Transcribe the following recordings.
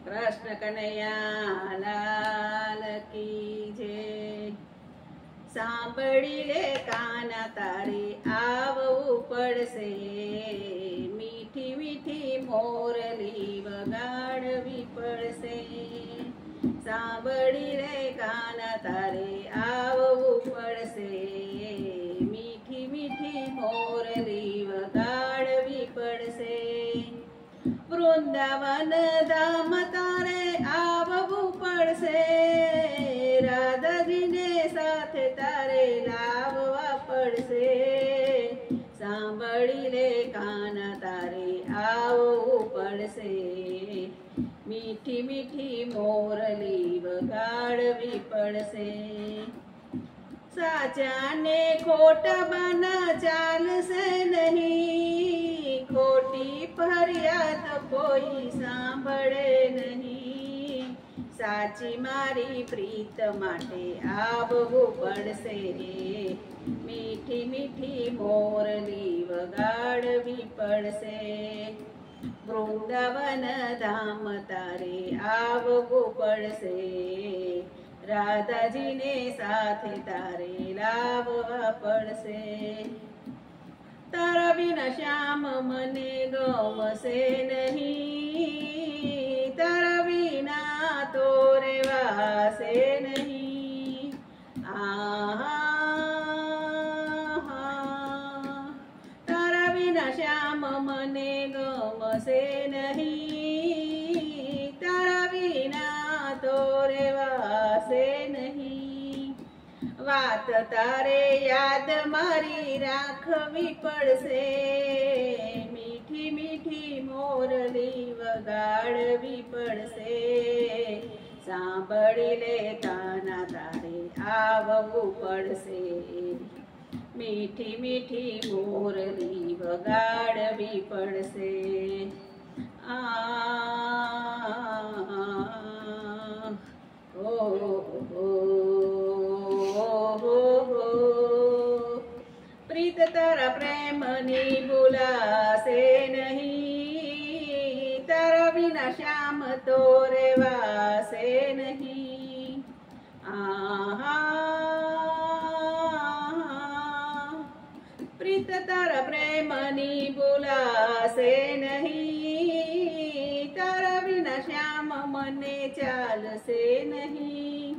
કૃષ્ણ કનૈયા લાલ કી જય। સાંભળી લે કાના તારે આવવું પડશે, મીઠી મીઠી મોરલી વગાડવી પડશે। સાંભળી લે કાના તારે આવવું પડશે, મીઠી મીઠી મોરલી વગાડવી પડશે। વૃંદાવન ધામ તારે આવવું પડશે, રાધાજીને સાથે તારે લાવવા પડશે। સાંભળી લે કાના તારે આવવું પડશે, મીઠી મીઠી મોરલી વગાડવી પડશે। સાચાને ખોટા બાના ચાલશે નહીં, ખોટી ફરિયાદ કોઈ સાંભળે નહીં। સાચી મારી પ્રીત માટે આવવું પડશે, મીઠી મીઠી મોરલી વગાડવી પડશે। વૃંદાવન ધામ તારે આવવું પડશે, રાધાજીને સાથે તારે લાવવા પડશે। તારા વિના શ્યામ મને ગમશે નહીં, તારા વિના તો રેવાશે નહીં। તારા વિના શ્યામ મને ગમશે નહીં, તારા વિના તો રેવાશે નહીં। વાત તારે યાદ મારી રાખવી પડશે, મીઠી મીઠી મોરલી વગાડવી પડશે। સાંભળી લે કાના તારે આવવું પડશે, મીઠી મીઠી મોરલી વગાડવી પડશે। પ્રીત તારા પ્રેમની ભૂલાશે નહીં, તારા વિના શ્યામ તો રેવાશે નહીં। પ્રીત તારા પ્રેમની ભૂલાશે નહીં, તારા વિના શ્યામ મને ચાલશે નહીં।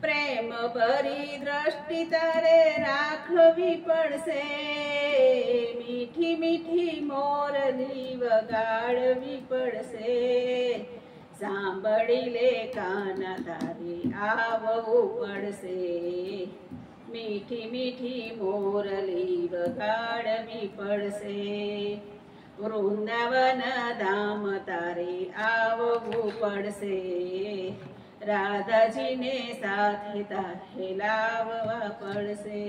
પ્રેમ ભરી દ્રષ્ટિ તારે રાખવી પડશે, મીઠી મીઠી મોરલી વગાડવી પડશે। સાંભળી લે કાના તારે આવવું પડશે, મીઠી મીઠી મોરલી વગાડવી પડશે। વૃંદાવન ધામ તારે આવવું પડશે, રાધાજીને સાથે તારે લાવવા પડશે।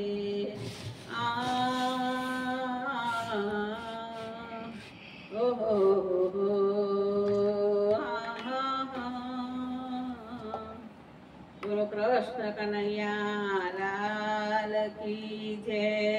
બોલો કૃષ્ણ કનૈયા લાલ કી જય।